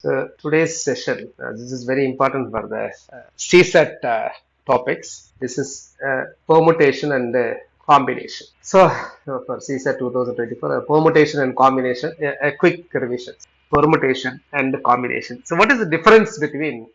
So today's session, this is very important for the CSAT topics. This is permutation and combination. So for CSAT 2024, permutation and combination, a quick revision. Permutation and combination. So what is the difference between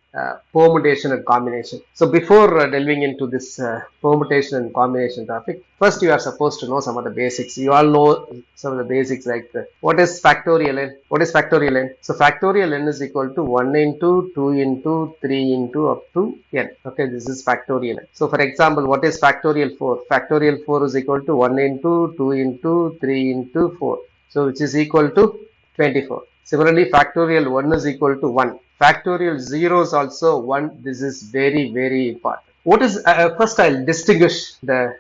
permutation and combination? So before delving into this permutation and combination topic, first you are supposed to know some of the basics. You all know some of the basics like what is factorial n? What is factorial n? So factorial n is equal to 1 into 2 into 3 into up to n. Okay, this is factorial n. So for example, what is factorial 4? Factorial 4 is equal to 1 into 2 into 3 into 4. So which is equal to 24. Similarly, factorial 1 is equal to 1. Factorial 0 is also 1. This is very, very important. What is, first I'll distinguish the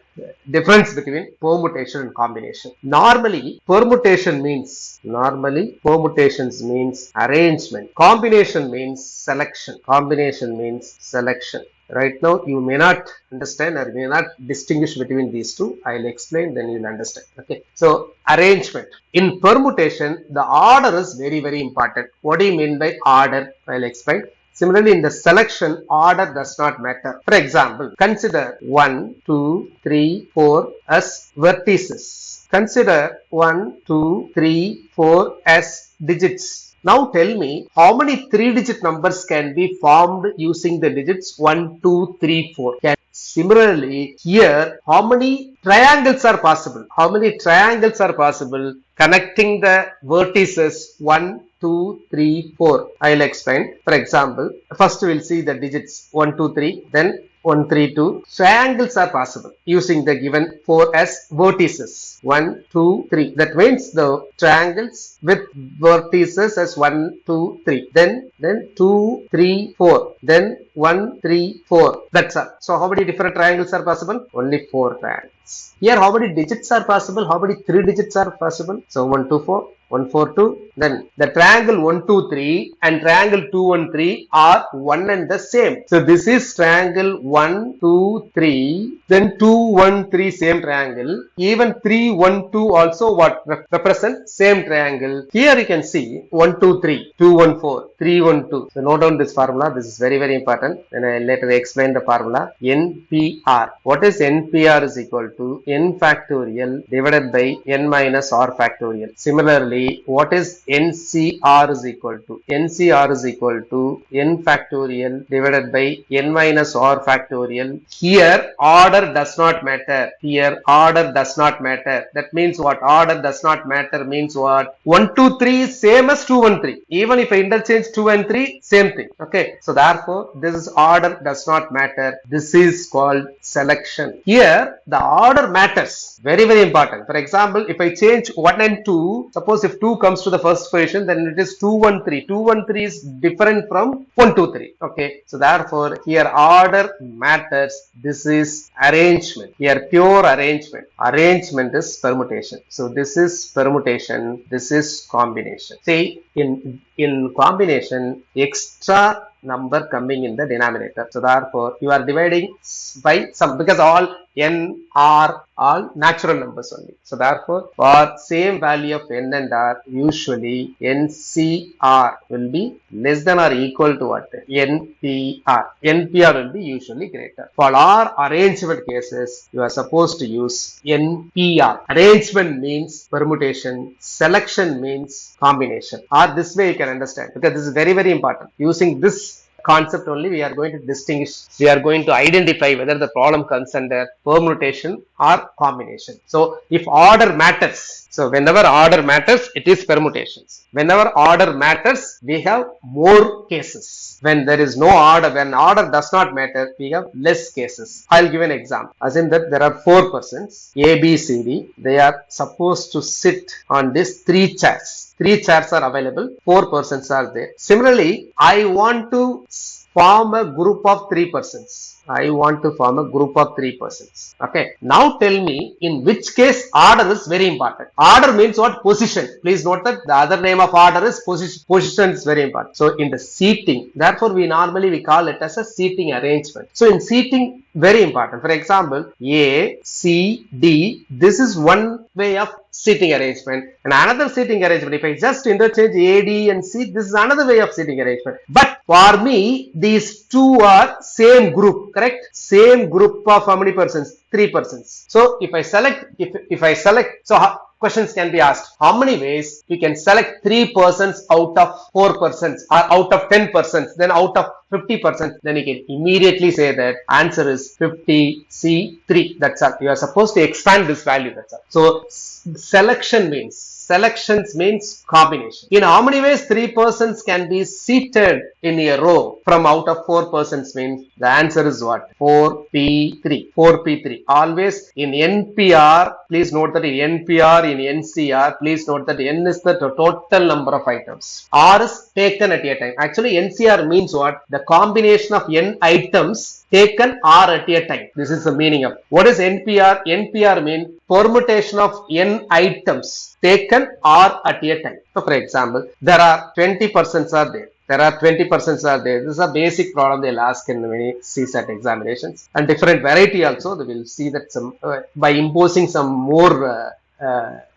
difference between permutation and combination. Normally, permutations means arrangement. Combination means selection. Combination means selection. Right now, you may not understand or may not distinguish between these two. I'll explain, then you'll understand. Okay. So, arrangement. In permutation, the order is very, very important. What do you mean by order? I'll explain. Similarly, in the selection, order does not matter. For example, consider 1, 2, 3, 4 as vertices. Consider 1, 2, 3, 4 as digits. Now tell me how many 3-digit numbers can be formed using the digits 1, 2, 3, 4. Similarly, here how many triangles are possible? How many triangles are possible connecting the vertices 1, 2, 3, 4? I'll explain. For example, first we'll see the digits 1, 2, 3, then 1, 3, 2. Triangles are possible using the given 4 as vertices. 1, 2, 3. That means the triangles with vertices as 1, 2, 3. Then 2, 3, 4. Then 1, 3, 4. That's all. So how many different triangles are possible? Only 4 triangles. Here how many digits are possible? How many 3 digits are possible? So 1, 2, 4. 1, 4, 2. Then the triangle 1, 2, 3 and triangle 2, 1, 3 are one and the same. So this is triangle 1, 2, 3. Then 2, 1, 3 same triangle. Even 3, 1, 2 also what represent same triangle. Here you can see 1, 2, 3, 2, 1, 4, 3, 1, 2. So note down this formula. This is very, very important. And I later explain the formula. NPR. What is NPR is equal to n factorial divided by n minus r factorial. Similarly, what is NCR is equal to? NCR is equal to n factorial divided by n minus r factorial. Here order does not matter. Here order does not matter. That means what? Order does not matter means what? 1, 2, 3 is same as 2, 1, 3. Even if I interchange 2 and 3, same thing. Okay. So therefore, this is order does not matter. This is called selection. Here the order matters. Very, very important. For example, if I change 1 and 2, suppose if 2 comes to the first position, then it is 2, 1, 3. 2, 1, 3 is different from 1, 2, 3. Okay. So therefore, here order matters. This is arrangement. Here pure arrangement. Arrangement is permutation. So this is permutation. This is combination. See, in combination, extra number coming in the denominator. So therefore, you are dividing by some, because all n, r, all natural numbers only. So therefore, for same value of n and r, usually NCR will be less than or equal to what? NPR. NPR will be usually greater. For all arrangement cases, you are supposed to use NPR. Arrangement means permutation. Selection means combination. Or this way you can understand, because this is very, very important. Using this concept only, we are going to distinguish, we are going to identify whether the problem comes under permutation or combination. So if order matters, so whenever order matters, it is permutations. Whenever order matters, we have more cases. When there is no order, when order does not matter, we have less cases. I'll give an example. Assume that there are 4 persons, A, B, C, D. They are supposed to sit on these 3 chairs. 3 chairs are available. 4 persons are there. Similarly, I want to form a group of 3 persons. I want to form a group of 3 persons. Okay. Now tell me in which case order is very important. Order means what? Position. Please note that the other name of order is position. Position is very important. So in the seating, therefore we call it as a seating arrangement. So in seating, very important. For example, A, C, D. This is one way of seating arrangement, and another seating arrangement. If I just interchange A, D and C, this is another way of seating arrangement. But for me, these two are same group, correct? Same group of how many persons? 3 persons. So if I select, questions can be asked. How many ways we can select 3 persons out of 4 persons or out of 10 persons, then out of 50%, then you can immediately say that answer is 50C3. That's all. You are supposed to expand this value. That's all. So selections means combination. In how many ways 3 persons can be seated in a row from out of 4 persons means the answer is what? 4P3. 4P3. Always in NPR, please note that in NPR, in NCR, please note that N is the total number of items. R is taken at a time. Actually, NCR means what? The combination of N items taken R at a time. This is the meaning of. What is NPR? NPR means permutation of N items taken R at a time. So, for example, there are 20 persons are there. There are 20 persons are there. This is a basic problem they'll ask in many CSAT examinations. And different variety also, they will see that some by imposing some more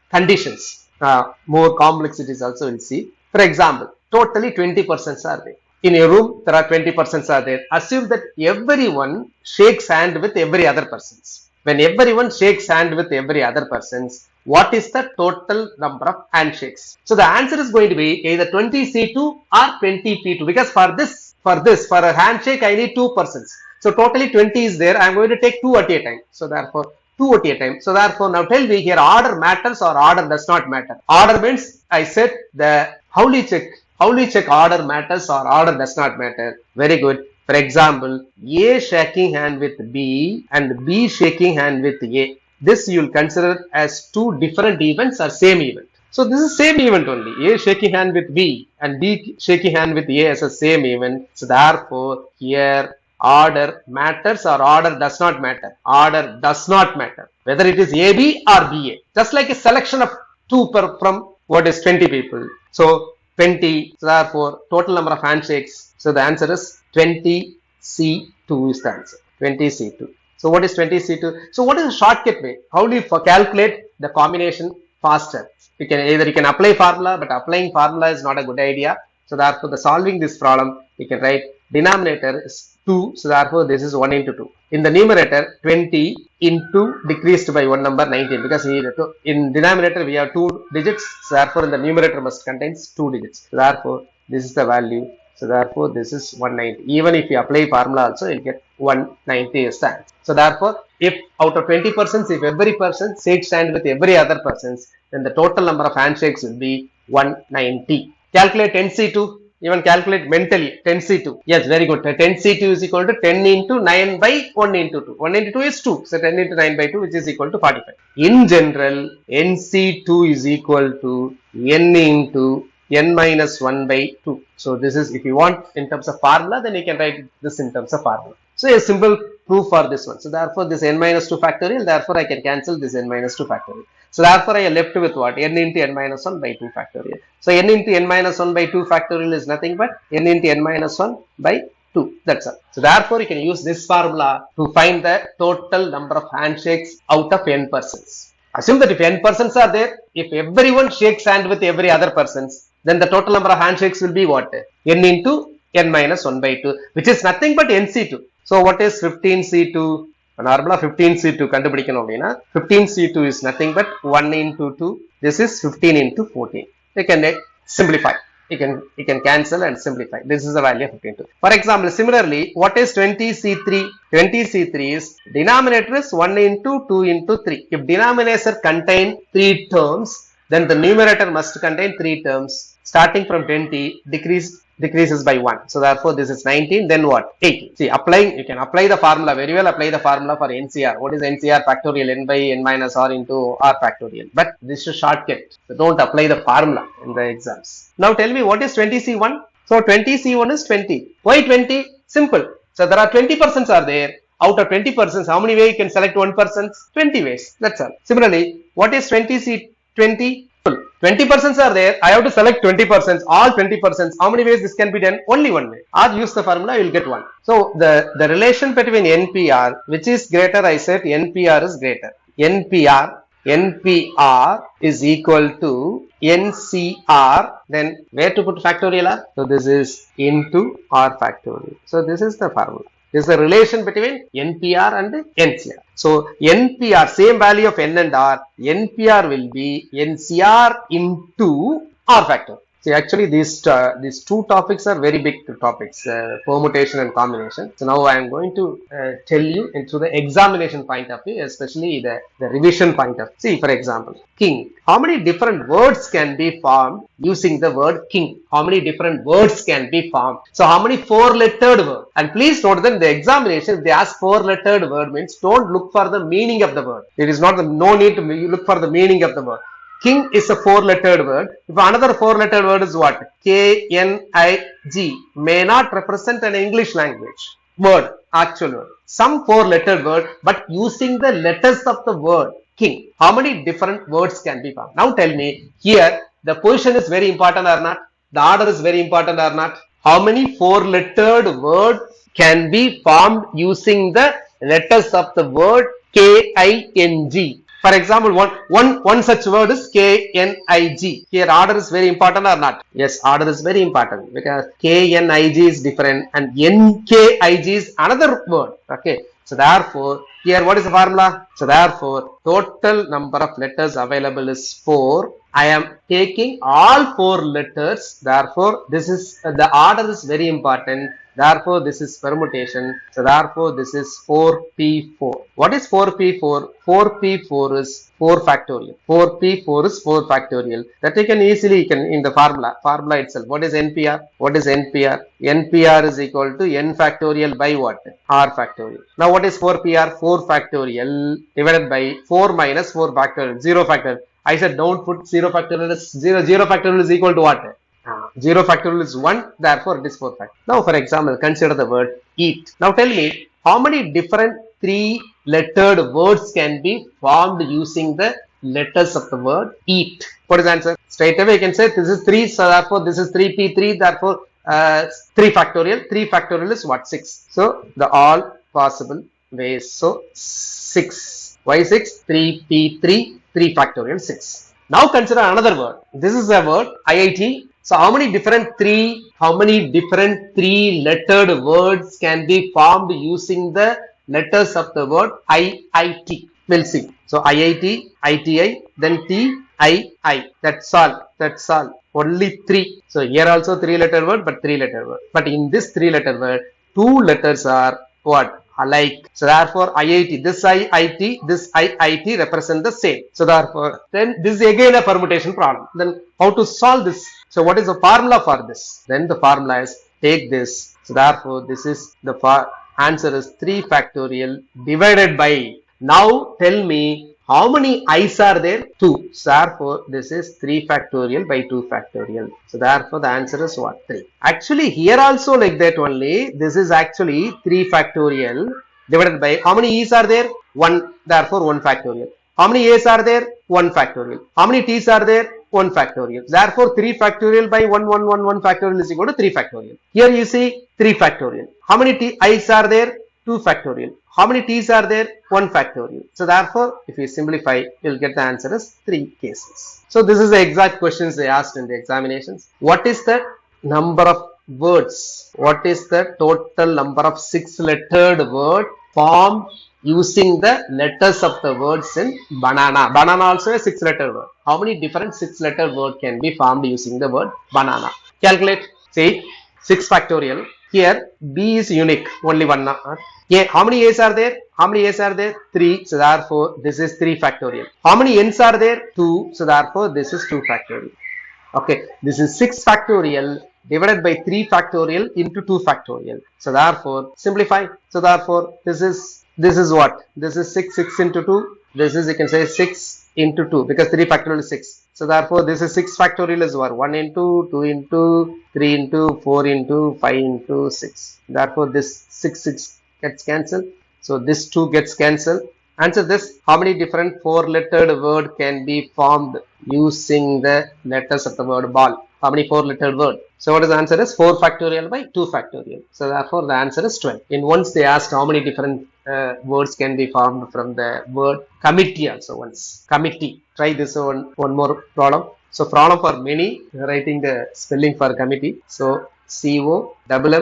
conditions, more complexities also we'll see. For example, totally 20 persons are there. In a room, there are 20 persons are there. Assume that everyone shakes hand with every other persons. When everyone shakes hand with every other persons, what is the total number of handshakes? So the answer is going to be either 20C2 or 20P2, because for a handshake, I need 2 persons. So totally 20 is there. I am going to take 2 at a time. So therefore, 2 at a time. So therefore, now tell me here, order matters or order does not matter. Order means, I said the Howley check order matters or order does not matter. Very good. For example, A shaking hand with B and B shaking hand with A. This you will consider as 2 different events or same event. So this is same event only. A shaking hand with B and B shaking hand with A as a same event. So therefore, here order matters or order does not matter. Order does not matter. Whether it is AB or BA. Just like a selection of 2 from what is 20 people. So 20. So therefore, total number of handshakes. So the answer is 20C2 is the answer. 20C2. So what is 20C2? So what is the shortcut way? How do you calculate the combination faster? You can apply formula, but applying formula is not a good idea. So therefore, the solving this problem, you can write denominator is 2. So therefore, this is 1 into 2. In the numerator, 20 into decreased by 1 number 19, because in denominator we have 2 digits. So therefore, in the numerator must contains 2 digits. So therefore, this is the value. So therefore, this is 190. Even if you apply formula also, you'll get 190 is the answer. So therefore, if out of 20 persons, if every person shakes hand with every other persons, then the total number of handshakes will be 190. Calculate 10C2. Even calculate mentally 10C2. Yes, very good. 10C2 is equal to 10 into 9 by 1 into 2. 1 into 2 is 2. So 10 into 9 by 2, which is equal to 45. In general, NC2 is equal to N into N minus 1 by 2. So this is, if you want in terms of formula, then you can write this in terms of formula. So a simple proof for this one. So therefore, this N minus 2 factorial, therefore I can cancel this N minus 2 factorial. So therefore, I am left with what? N into N minus 1 by 2 factorial. So N into N minus 1 by 2 factorial is nothing but N into N minus 1 by 2. That's all. So therefore, you can use this formula to find the total number of handshakes out of N persons. Assume that if N persons are there, if everyone shakes hand with every other persons, then the total number of handshakes will be what? N into N minus 1 by 2, which is nothing but NC2. So what is 15C2? Normally 15C2 கண்டுபிடிக்கணும் அப்படினா 15C2 is nothing but 1 into 2. This is 15 into 14. You can simplify. You can cancel and simplify. This is the value of 15. For example, similarly, what is 20C3? 20C3 is denominator is 1 into 2 into 3. If denominator contain 3 terms, then the numerator must contain 3 terms. Starting from 20, decreases by 1. So therefore, this is 19. Then what? 18. See, you can apply the formula very well. Apply the formula for NCR. What is NCR factorial? N by N minus R into R factorial. But this is shortcut. So don't apply the formula in the exams. Now tell me, what is 20C1? So 20C1 is 20. Why 20? Simple. So there are 20 persons are there. Out of 20 persons, how many ways you can select 1 person? 20 ways. That's all. Similarly, what is 20C20? 20 persons are there. I have to select 20 persons, all 20 persons. How many ways this can be done? Only one way. Or use the formula, you will get 1. So the relation between NPR, which is greater, I said NPR is greater. NPR NPR is equal to NCR, then where to put factorial R? So this is into R factorial. So this is the formula. This is the relation between NPR and NCR. So NPR, same value of N and R, NPR will be NCR into R factorial. See, actually these two topics are very big topics, permutation and combination. So now I am going to tell you into the examination point of view, especially the revision point of view. See, for example, king. How many different words can be formed using the word king? How many different words can be formed? So how many four-lettered words? And please note that in the examination, if they ask four-lettered word means don't look for the meaning of the word. It is not no need to look for the meaning of the word. King is a four-lettered word. If another four-lettered word is what? K-N-I-G may not represent an English language word, actual word. Some four-lettered word, but using the letters of the word king. How many different words can be found? Now tell me, here the position is very important or not? The order is very important or not? How many four-lettered word can be formed using the letters of the word K-I-N-G? For example, one such word is K-N-I-G. Here order is very important or not? Yes, order is very important because K-N-I-G is different and N-K-I-G is another word. Okay. So therefore, here what is the formula? So therefore, total number of letters available is 4. I am taking all 4 letters. Therefore, this is the order is very important. Therefore, this is permutation. So therefore, this is 4P4. What is 4P4? 4P4 is 4 factorial. 4P4 is 4 factorial. That you can easily in the formula itself. What is NPR? What is NPR? NPR is equal to N factorial by what? R factorial. Now what is 4PR? 4 factorial divided by 4 minus 4 factorial. 0 factorial. I said don't put 0 factorial as 0. 0 factorial is equal to what? 0 factorial is 1. Therefore it is 4 factorial. Now for example, consider the word eat. Now tell me how many different 3-lettered words can be formed using the letters of the word eat. What is the answer? Straight away you can say this is 3, so therefore this is 3P3, therefore 3 factorial. 3 factorial is what? 6. So the all possible ways. So 6. Why 6? 3P3, 3 factorial 6. Now consider another word. This is a word IIT. So how many different 3-lettered words can be formed using the letters of the word IIT? We'll see. So IIT, ITI, then T, I. That's all. Only 3. So here also 3-letter word, but 3-letter word. But in this 3-letter word, 2 letters are what? Alike. So therefore IIT, this IIT represent the same. So therefore, then this is again a permutation problem. Then how to solve this? So what is the formula for this? Then the formula is take this. So therefore this is the answer is 3 factorial divided by. Now tell me how many i's are there? 2. So therefore this is 3 factorial by 2 factorial. So therefore the answer is what? 3. Actually here also like that only. This is actually 3 factorial divided by how many e's are there? 1. Therefore 1 factorial. How many a's are there? 1 factorial. How many t's are there? 1 factorial. Therefore 3 factorial by 1 factorial is equal to 3 factorial. Here you see 3 factorial. How many i's are there? 2 factorial. How many t's are there? 1 factorial. So therefore, if you simplify, you'll get the answer as 3 cases. So this is the exact questions they asked in the examinations. What is the number of words? What is the total number of 6-lettered word formed using the letters of the words in banana? Banana also a 6-letter word. How many different 6-letter word can be formed using the word banana? Calculate. See, 6 factorial. Here B is unique, only 1. A, how many A's are there? How many A's are there? 3. So therefore this is 3 factorial. How many N's are there? 2. So therefore this is 2 factorial. Okay, this is 6 factorial divided by 3 factorial into 2 factorial. So therefore simplify. So therefore this is what? This is 6 into 2. This is, you can say 6 into 2 because 3 factorial is 6. So therefore this is 6 factorial is what? 1 into, 2 into, 3 into, 4 into, 5 into 6. Therefore this 6 gets cancelled. So this 2 gets cancelled. Answer this. How many different 4-lettered word can be formed using the letters of the word ball? How many 4-lettered word? So what is the answer is 4 factorial by 2 factorial. So therefore the answer is 12. In once they asked how many different words can be formed from the word committee also once. Committee. Try this one more problem. So problem for many, writing the spelling for committee. So COMMMTEE.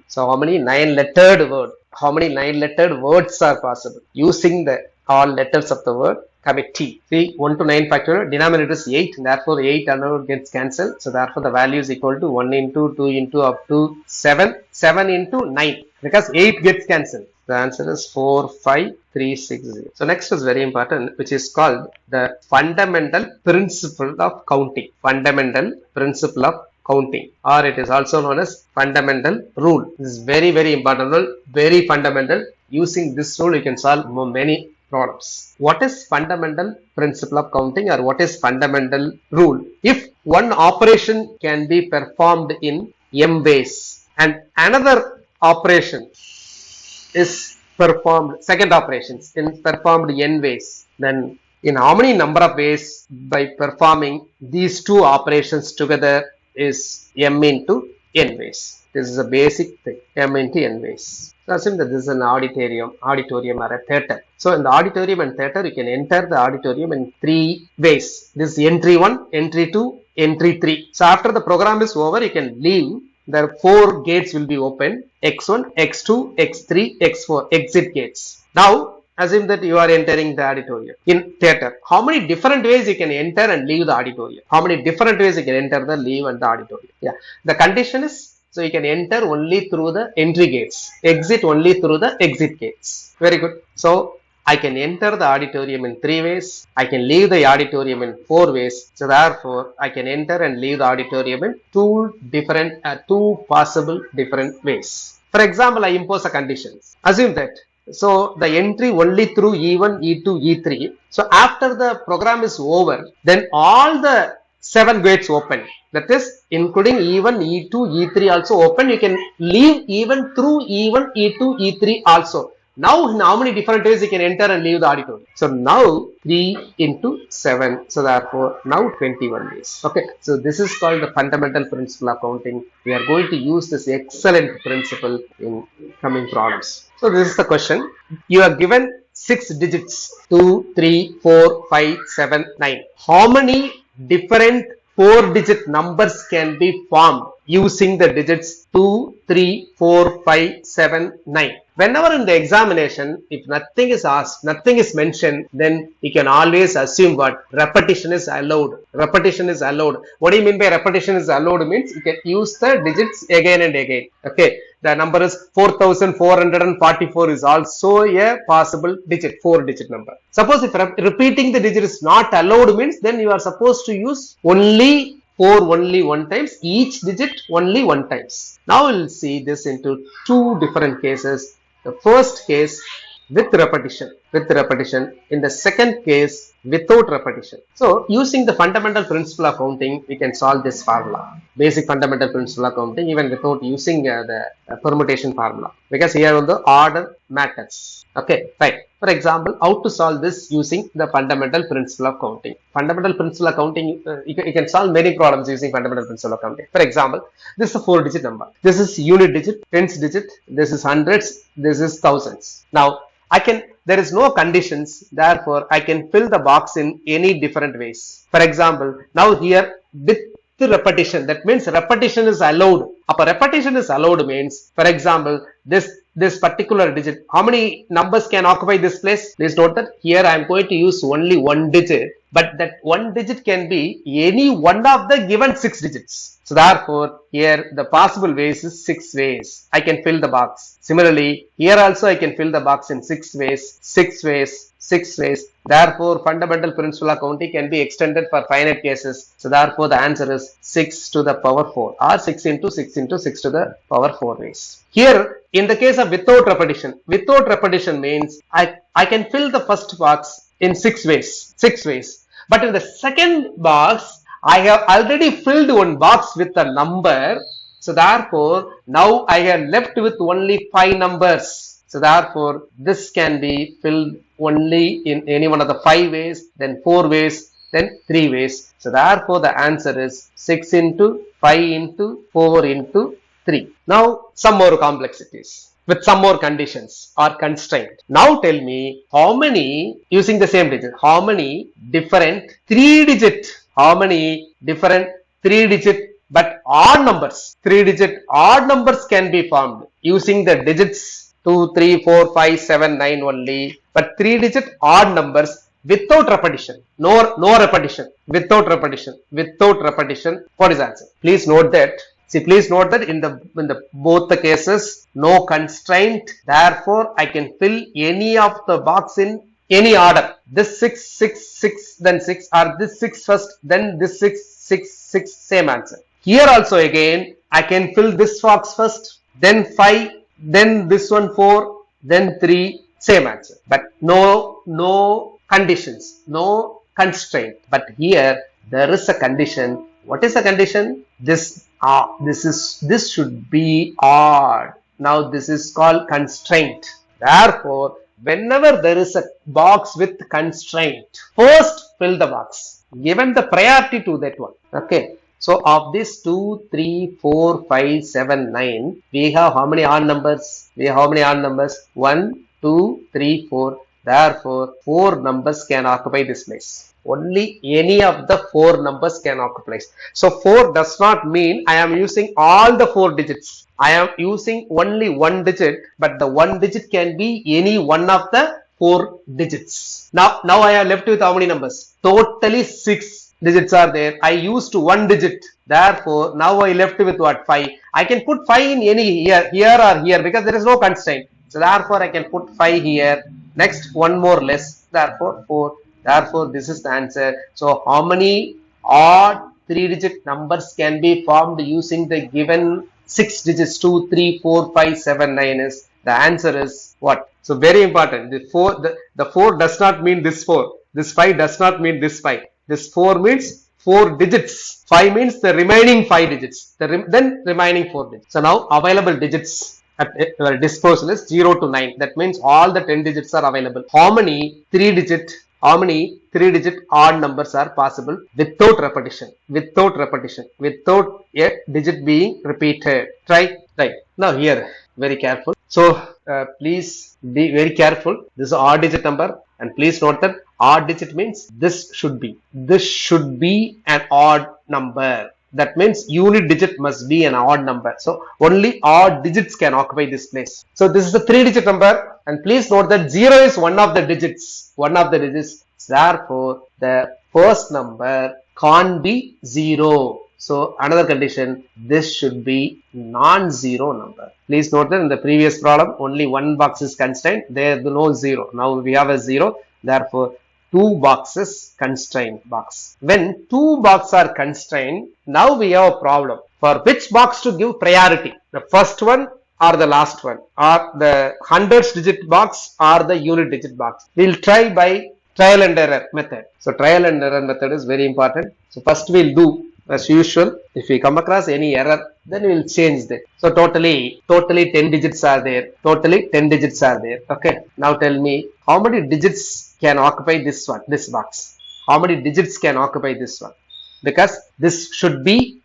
So how many 9-lettered word? How many 9-lettered words are possible using the all letters of the word committee? See, 1 to 9 factorial, denominator is 8, therefore 8 another gets cancelled. So therefore the value is equal to 1 into 2 into up to 7, 7 into 9, because 8 gets cancelled. The answer is 45360. So next is very important, which is called the fundamental principle of counting. Fundamental principle of counting, or it is also known as fundamental rule. This is very, very important rule, very fundamental. Using this rule, you can solve many problems. What is fundamental principle of counting, or what is fundamental rule? If one operation can be performed in m ways and another operation is performed, second operations in performed n ways, then in how many number of ways by performing these two operations together is m into n ways? This is a basic thing, m into n ways. So assume that this is an auditorium or a theater. So in the auditorium and theater, you can enter the auditorium in 3 ways. This is entry 1, entry 2, entry 3. So after the program is over, you can leave. There are 4 gates will be open: x1, x2, x3, x4, exit gates. Now assume that you are entering the auditorium. In theater, how many different ways you can enter and leave the auditorium? How many different ways you can enter the leave and the auditorium? Yeah, the condition is, so you can enter only through the entry gates, exit only through the exit gates. Very good. So I can enter the auditorium in 3 ways. I can leave the auditorium in 4 ways. So therefore, I can enter and leave the auditorium in 2 possible different ways. For example, I impose a condition. Assume that, so the entry only through E1, E2, E3. So after the program is over, then all the 7 gates open. That is, including E1, E2, E3 also open. You can leave even through E1, E2, E3 also. Now, in how many different ways you can enter and leave the auditorium? So now 3 into 7. So therefore, now 21 ways. Okay. So this is called the fundamental principle of counting. We are going to use this excellent principle in coming problems. So this is the question. You are given 6 digits: 2, 3, 4, 5, 7, 9. How many different 4-digit numbers can be formed using the digits 2, 3, 4, 5, 7, 9? Whenever in the examination, if nothing is asked, nothing is mentioned, then you can always assume what? Repetition is allowed. Repetition is allowed. What do you mean by repetition is allowed? Means you can use the digits again and again. Okay. The number is 4444 is also a possible digit, 4-digit number. Suppose if repeating the digit is not allowed, means then you are supposed to use only 4 only 1 times, each digit only 1 times. Now we will see this into 2 different cases. The first case with repetition. In the second case without repetition. So using the fundamental principle of counting, we can solve this formula. Basic fundamental principle of counting, even without using the permutation formula, because here on the order matters. Okay, fine. For example, how to solve this using the fundamental principle of counting. Fundamental principle of counting, you can solve many problems using fundamental principle of counting. For example, this is a 4-digit number. This is unit digit, tens digit. This is hundreds. This is thousands. Now, there is no conditions, therefore I can fill the box in any different ways. For example, now here with the repetition, that means repetition is allowed. If a repetition is allowed means, for example, this particular digit, how many numbers can occupy this place? Please note that here I am going to use only 1 digit, but that 1 digit can be any one of the given 6 digits. So therefore, here the possible ways is 6 ways. I can fill the box. Similarly, here also I can fill the box in 6 ways, 6 ways, 6 ways. Therefore, fundamental principle of counting can be extended for finite cases. So therefore, the answer is 6 to the power 4, or 6 into 6 into 6 to the power 4 ways. Here, in the case of without repetition means I can fill the first box in 6 ways. But in the second box, I have already filled one box with a number. So therefore, now I am left with only 5 numbers. So therefore, this can be filled only in any one of the 5 ways, then 4 ways, then 3 ways. So therefore, the answer is 6 into 5 into 4 into 3. Now, some more complexities. with some more conditions or constraint. Now tell me how many, using the same digit, how many different 3-digit, but odd numbers, 3-digit odd numbers can be formed using the digits 2, 3, 4, 5, 7, 9 only, but 3-digit odd numbers without repetition, no repetition, without repetition. What is the answer? Please note that. See, please note that in the both the cases, no constraint. Therefore, I can fill any of the box in any order. This 6, 6, 6, then 6, or this 6 first, then this 6, 6, 6, same answer. Here also again, I can fill this box first, then 5, then this one 4, then 3, same answer. But no conditions, no constraint. But here there is a condition. What is the condition? This should be odd. Now this is called constraint. Therefore, whenever there is a box with constraint, first fill the box, given the priority to that one. Okay. So of this 2, 3, 4, 5, 7, 9, we have how many odd numbers? 1, 2, 3, 4. Therefore, 4 numbers can occupy this place. Only any of the 4 numbers can occupy. So 4 does not mean I am using all the 4 digits. I am using only 1 digit, but the 1 digit can be any one of the 4 digits. Now I am left with how many numbers? Totally 6 digits are there. I used 1 digit. Therefore, now I left with what? 5. I can put 5 in any here or here, because there is no constraint. So therefore, I can put 5 here. Next, one more less. Therefore, 4. Therefore, this is the answer. So, how many odd 3-digit numbers can be formed using the given 6 digits? 2, 3, 4, 5, 7, 9 is the answer is what? So, very important. The 4 does not mean this 4. This 5 does not mean this 5. This 4 means 4 digits. 5 means the remaining 5 digits. Then remaining 4 digits. So, now available digits at disposal is 0 to 9. That means all the 10 digits are available. How many 3-digit odd numbers are possible without repetition? Without a digit being repeated. Try. Now here, very careful. So please be very careful. This is odd digit number, and please note that odd digit means this should be an odd number. That means unit digit must be an odd number. So only odd digits can occupy this place. So this is a 3-digit number, and please note that 0 is one of the digits. Therefore, the first number can't be 0. So another condition, this should be non-zero number. Please note that in the previous problem, only one box is constrained. There is no 0. Now we have a 0. Therefore, 2 boxes constrained box. When 2 boxes are constrained, now we have a problem. For which box to give priority? The first one or the last one, or the hundreds digit box or the unit digit box? We will try by trial and error method. So trial and error method is very important. So first we will do as usual. If we come across any error, then we will change that. So totally 10 digits are there. Okay. Now tell me how many digits can occupy this box. How many digits can occupy this one? Because this should be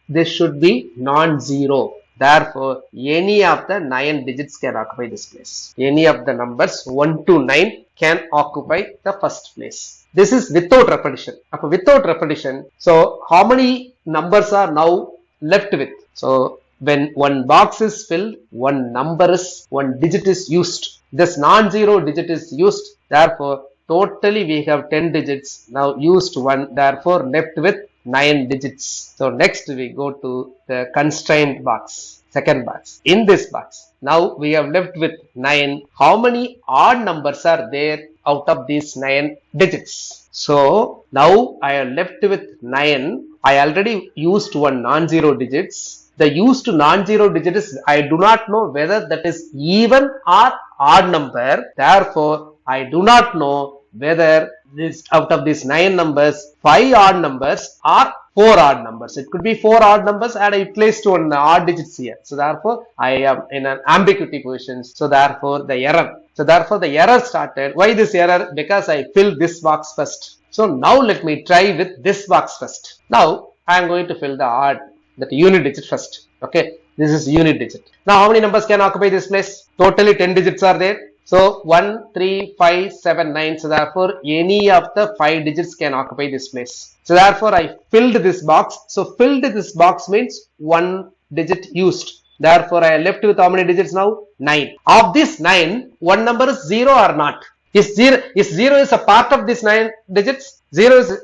non-zero. Therefore, any of the 9 digits can occupy this place. Any of the numbers 1 to 9 can occupy the first place. This is without repetition. Without repetition, so how many numbers are now left with? So when one box is filled, one digit is used. This non-zero digit is used. Therefore, totally we have 10 digits. Now used 1. Therefore, left with 9 digits. So next we go to the constrained box, second box. In this box, now we have left with 9. How many odd numbers are there out of these 9 digits? So now I am left with 9. I already used one non-zero digits. The used non-zero digit is, I do not know whether that is even or odd number. Therefore, I do not know whether this out of these 9 numbers, 5 odd numbers or 4 odd numbers. It could be 4 odd numbers and I placed one odd digits here. So therefore, I am in an ambiguity position. So therefore, the error started. Why this error? Because I filled this box first. So now let me try with this box first. Now I am going to fill the unit digit first. Okay. This is unit digit. Now how many numbers can occupy this place? Totally 10 digits are there. So 1, 3, 5, 7, 9. So therefore any of the 5 digits can occupy this place. So therefore I filled this box. So filled this box means 1 digit used. Therefore I am left with how many digits now? 9. Of this 9, one number is 0 or not? Is 0 is a part of this 9 digits? 0 is,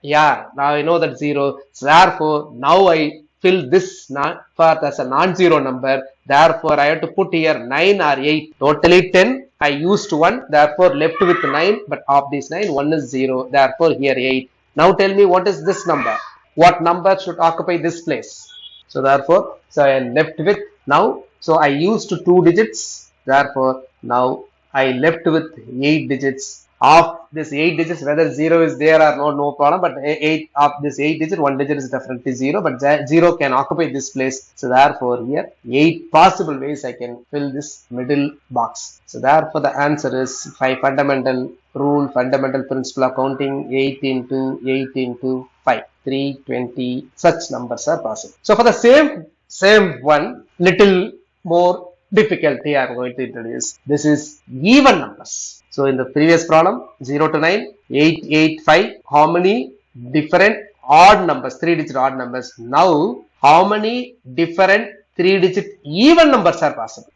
yeah, now I know that 0. So therefore now I fill this part as a non-zero number. Therefore I have to put here 9 or 8. Totally 10. I used 1. Therefore left with 9. But of these 9, 1 is 0. Therefore here 8. Now tell me what is this number? What number should occupy this place? So therefore, so I am left with now. So I used 2 digits. Therefore now I left with 8 digits. Of this 8 digits, whether 0 is there or not, no problem. But 8 of this 8 digit, 1 digit is definitely 0. But 0 can occupy this place. So therefore here 8 possible ways I can fill this middle box. So therefore the answer is 5 fundamental rule, fundamental principle of counting, 8 into 5, 320. Such numbers are possible. So for the same one, little more difficulty I am going to introduce. This is even numbers. So in the previous problem, 0 to 9, 8, 8, 5. How many different odd numbers, 3-digit odd numbers? Now, how many different 3-digit even numbers are possible?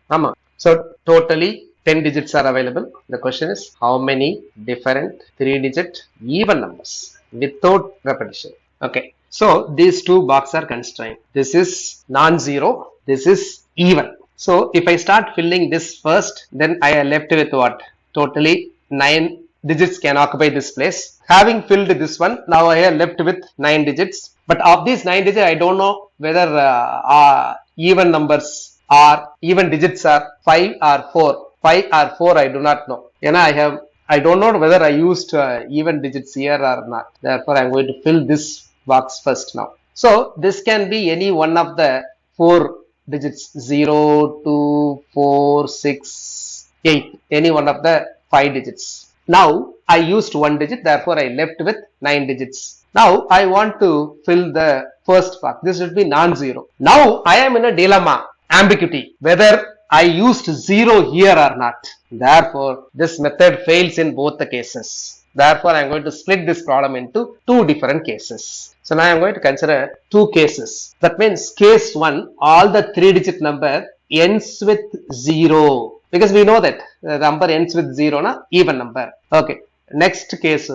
So totally 10 digits are available. The question is, how many different 3-digit even numbers without repetition? Okay. So these two boxes are constrained. This is non-zero. This is even. So if I start filling this first, then I am left with what? Totally 9 digits can occupy this place. Having filled this one, now I am left with 9 digits. But of these 9 digits, I don't know whether even numbers are, even digits are 5 or 4. 5 or 4, I do not know. I don't know whether I used even digits here or not. Therefore, I am going to fill this box first now. So this can be any one of the 4 digits, 0, 2, 4, 6, 8, any one of the 5 digits. Now I used 1 digit, therefore I left with 9 digits. Now I want to fill the first part. This should be non-zero. Now I am in a dilemma, ambiguity, whether I used 0 here or not. Therefore this method fails in both the cases. Therefore I am going to split this problem into 2 different cases. So now I am going to consider 2 cases. That means case 1, all the 3-digit number ends with 0. Because we know that the number ends with 0, even number. Okay. Next case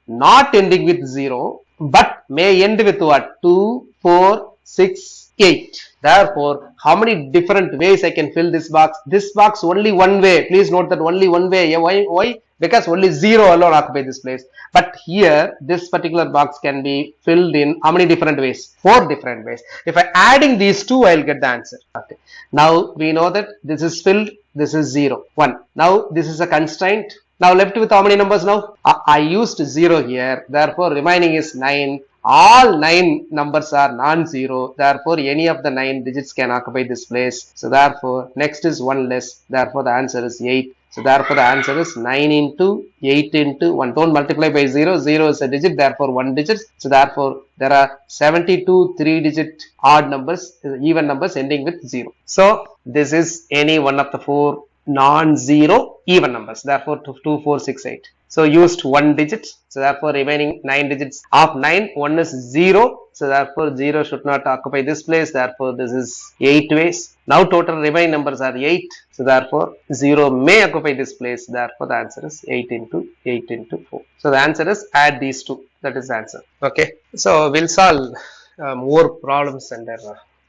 not ending with 0, but may end with what? 2, 4, 6, 8. Therefore, how many different ways I can fill this box? This box only one way. Please note that only one way. Why? Because only 0 alone occupy this place. But here, this particular box can be filled in how many different ways? 4 different ways. If I adding these 2, I will get the answer. Okay. Now, we know that this is filled. This is 0, 1. Now, this is a constraint. Now, left with how many numbers now? I used 0 here. Therefore, remaining is 9. All 9 numbers are non-zero. Therefore, any of the 9 digits can occupy this place. So, therefore, next is 1 less. Therefore, the answer is 8. So, therefore, the answer is 9 into 8 into 1. Don't multiply by 0. 0 is a digit. Therefore, 1 digit. So, therefore, there are 72 3-digit odd numbers, even numbers ending with 0. So, this is any one of the 4 non-zero even numbers. Therefore, 2, 4, 6, 8. So used 1 digit. So therefore remaining 9 digits. Of 9, 1 is 0. So therefore 0 should not occupy this place. Therefore this is 8 ways. Now total remaining numbers are 8. So therefore 0 may occupy this place. Therefore the answer is 8 into 4. So the answer is add these 2. That is the answer. Okay. So we'll solve more problems under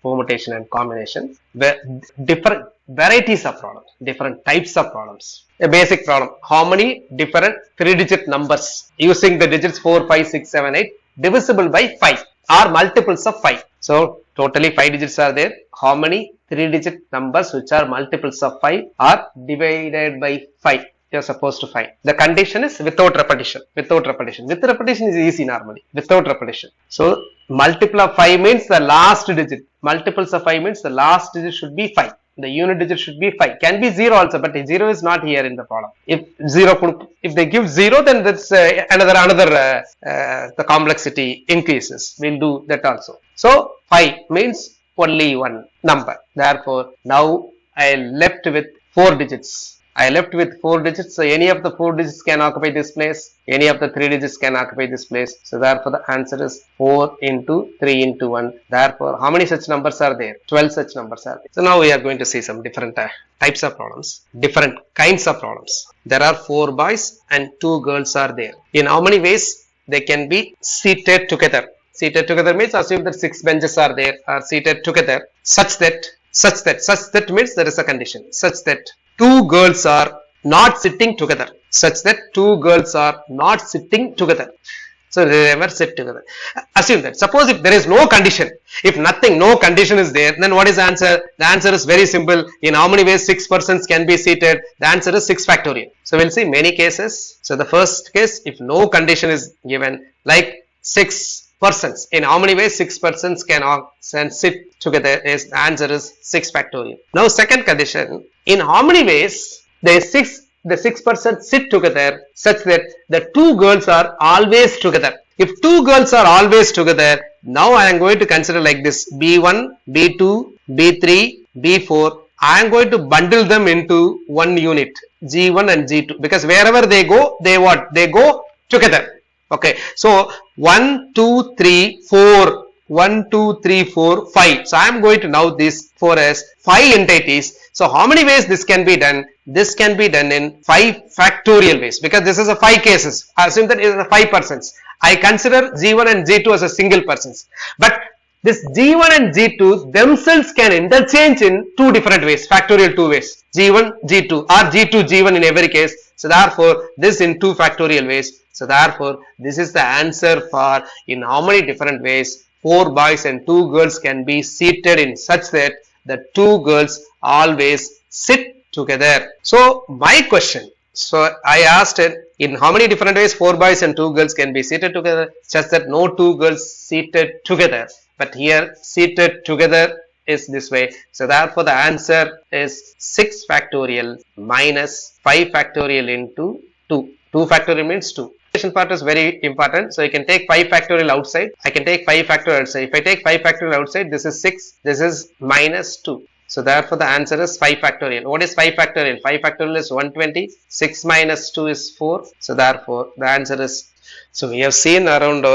permutation and combination. Different varieties of problems, different types of problems. A basic problem, how many different 3-digit numbers using the digits 4, 5, 6, 7, 8 divisible by 5 or multiples of 5. So totally 5 digits are there. How many 3-digit numbers which are multiples of 5 are divided by 5? You are supposed to find. The condition is without repetition. Without repetition. With repetition is easy normally. Without repetition. So multiple of 5 means the last digit. Multiples of 5 means the last digit should be 5. The unit digit should be 5. Can be 0 also, but 0 is not here in the problem. If they give 0, then that's the complexity increases. We'll do that also. So 5 means only one number. Therefore, now I left with 4 digits. I left with 4 digits. So any of the 4 digits can occupy this place. Any of the 3 digits can occupy this place. So therefore the answer is 4 into 3 into 1. Therefore, how many such numbers are there? 12 such numbers are there. So now we are going to see some different types of problems, different kinds of problems. There are 4 boys and 2 girls are there. In how many ways they can be seated together? Seated together means assume that 6 benches are there, are seated together such that means there is a condition such that 2 girls are not sitting together, such that 2 girls are not sitting together. So they never sit together. Assume that. Suppose if there is no condition, if nothing, no condition is there, then what is the answer? The answer is very simple. In how many ways 6 persons can be seated? The answer is 6 factorial. So we'll see many cases. So the first case, if no condition is given, like 6 persons, in how many ways 6 persons can sit together, is the answer is 6 factorial. Now second condition, in how many ways the 6 persons sit together such that the 2 girls are always together. If 2 girls are always together, now I am going to consider like this: B1, B2, B3, B4. I am going to bundle them into one unit, G1 and G2, because wherever they go, they go together. Okay, so 1, 2, 3, 4, 1, 2, 3, 4, 5. So I am going to now this 4 as 5 entities. So how many ways this can be done? This can be done in 5 factorial ways, because this is a 5 cases. I assume that it is a 5 persons. I consider G1 and G2 as a single persons. But this G1 and G2 themselves can interchange in 2 different ways, factorial 2 ways. G1, G2 or G2, G1 in every case. So therefore, this in 2 factorial ways. So therefore, this is the answer for in how many different ways 4 boys and 2 girls can be seated in such that the 2 girls always sit together. So my question, so I asked it, in how many different ways 4 boys and 2 girls can be seated together such that no 2 girls seated together. But here seated together is this way. So therefore the answer is 6 factorial minus 5 factorial into 2. 2 factorial means 2. Part is very important. So you can take 5 factorial outside. I can take 5 factorial outside. If I take 5 factorial outside, this is 6. This is minus 2. So therefore the answer is 5 factorial. What is 5 factorial? 5 factorial is 120. 6 minus 2 is 4. So therefore the answer is, so we have seen around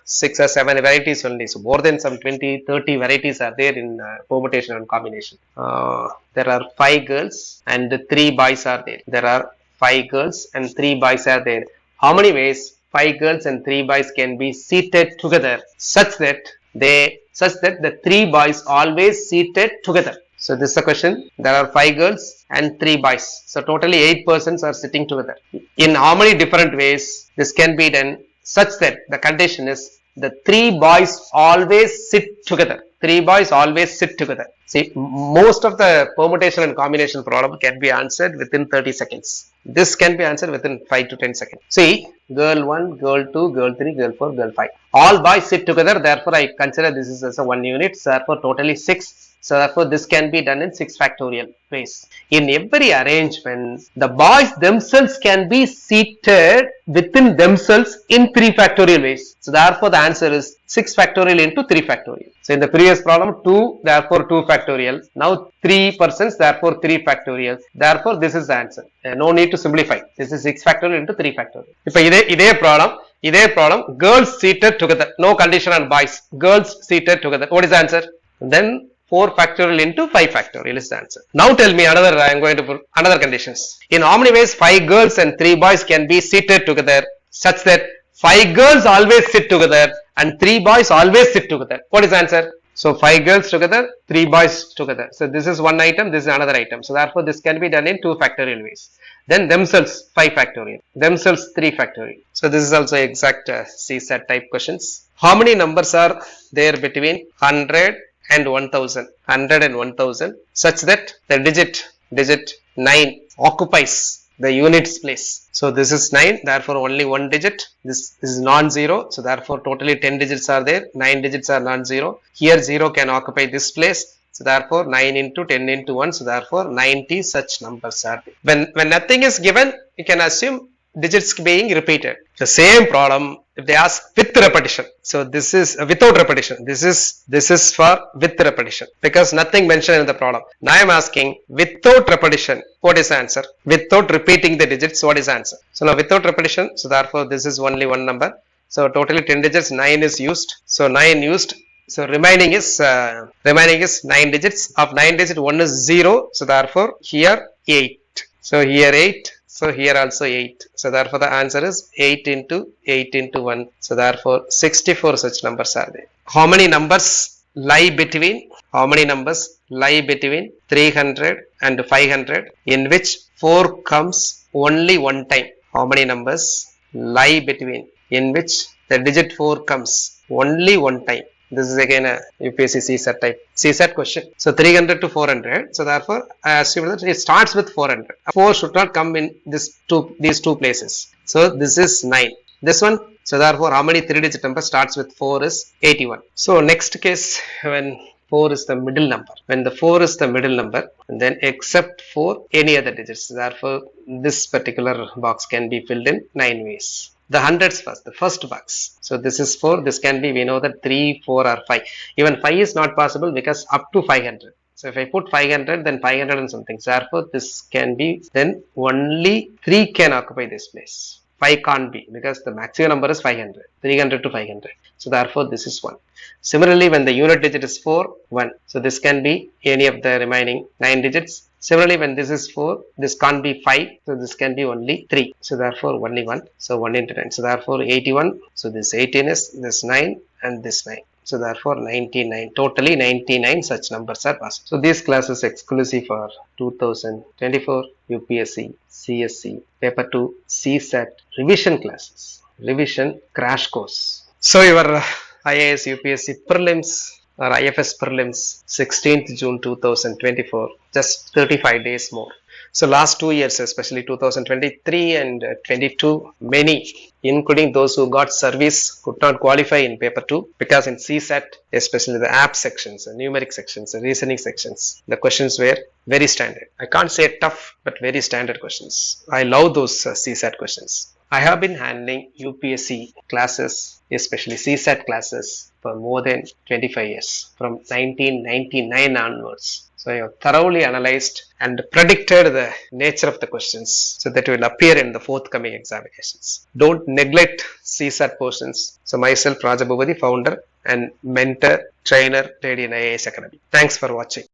6 or 7 varieties only. So more than some 20, 30 varieties are there in permutation and combination. There are 5 girls and 3 boys are there. There are 5 girls and 3 boys are there. How many ways 5 girls and 3 boys can be seated together such that the 3 boys always seated together? So this is the question. There are 5 girls and 3 boys. So totally 8 persons are sitting together. In how many different ways this can be done such that the condition is the 3 boys always sit together. 3 boys always sit together. See, most of the permutation and combination problem can be answered within 30 seconds. This can be answered within 5 to 10 seconds. See, girl 1, girl 2, girl 3, girl 4, girl 5. All boys sit together. Therefore, I consider this is as a 1 unit. So therefore, totally 6. So therefore, this can be done in 6 factorial ways. In every arrangement, the boys themselves can be seated within themselves in 3 factorial ways. So therefore, the answer is 6 factorial into 3 factorial. So in the previous problem, 2, therefore 2 factorial. Now 3 persons, therefore 3 factorial. Therefore, this is the answer. No need to simplify. This is 6 factorial into 3 factorial. If idea problem, girls seated together. No condition on boys. Girls seated together. What is the answer? Then 4 factorial into 5 factorial is the answer. Now tell me another, I am going to put another conditions. In how many ways 5 girls and 3 boys can be seated together such that 5 girls always sit together and 3 boys always sit together? What is the answer? So 5 girls together, 3 boys together. So this is one item, this is another item. So therefore this can be done in 2 factorial ways. Then themselves 5 factorial, themselves 3 factorial. So this is also exact CSAT type questions. How many numbers are there between 100 and 1000, 100 and 1000 such that the digit 9 occupies the units place? So this is 9, therefore only one digit. This is non-zero, so therefore totally 10 digits are there, 9 digits are non-zero. Here 0 can occupy this place, so therefore 9 into 10 into 1, so therefore 90 such numbers are there. When nothing is given, you can assume digits being repeated. The same problem if they ask with repetition. So this is without repetition. This is for with repetition because nothing mentioned in the problem. Now I am asking without repetition. What is the answer? Without repeating the digits, what is the answer? So now without repetition. So therefore this is only one number. So totally 10 digits. 9 is used. So 9 used. So remaining is 9 digits. Of 9 digits, 1 is 0. So therefore here 8. So here 8. So here also 8. So therefore the answer is 8 into 8 into 1. So therefore 64 such numbers are there. How many numbers lie between 300 and 500 in which 4 comes only one time? How many numbers lie between in which the digit 4 comes only one time? This is again a UPSC CSAT type CSAT question. So 300 to 400. So therefore, I assume that it starts with 400. 4 should not come in these two places. So this is 9. This one. So therefore, how many 3-digit number starts with 4 is 81. So next case when 4 is the middle number. When the 4 is the middle number, and then except for any other digits. Therefore, this particular box can be filled in 9 ways. The hundreds first, the first box. So this is 4. This can be, we know that 3, 4 or 5. Even 5 is not possible because up to 500. So if I put 500, then 500 and something. So therefore, this can be, then only 3 can occupy this place. 5 can't be because the maximum number is 500. 300 to 500. So therefore, this is 1. Similarly, when the unit digit is 4, 1. So this can be any of the remaining 9 digits. Similarly, when this is 4, this can't be 5. So this can be only 3. So therefore, only 1. So 1 into 9. So therefore, 81. So this 18 is this 9 and this 9. So therefore, 99. Totally 99 such numbers are possible. So this class is exclusive for 2024 UPSC CSC Paper 2 CSAT revision classes. Revision crash course. So your IAS UPSC prelims or IFS prelims 16th June 2024, just 35 days more. So last 2 years, especially 2023 and 22, many, including those who got service, could not qualify in paper 2 because in CSAT, especially the app sections, the numeric sections, the reasoning sections, the questions were very standard. I can't say tough, but very standard questions. I love those CSAT questions. I have been handling UPSC classes, especially CSAT classes, for more than 25 years, from 1999 onwards. So I have thoroughly analyzed and predicted the nature of the questions so that will appear in the forthcoming examinations. Don't neglect CSAT portions. So myself, Rajaboopathy, founder and mentor, trainer, RADIAN IAS Academy. Thanks for watching.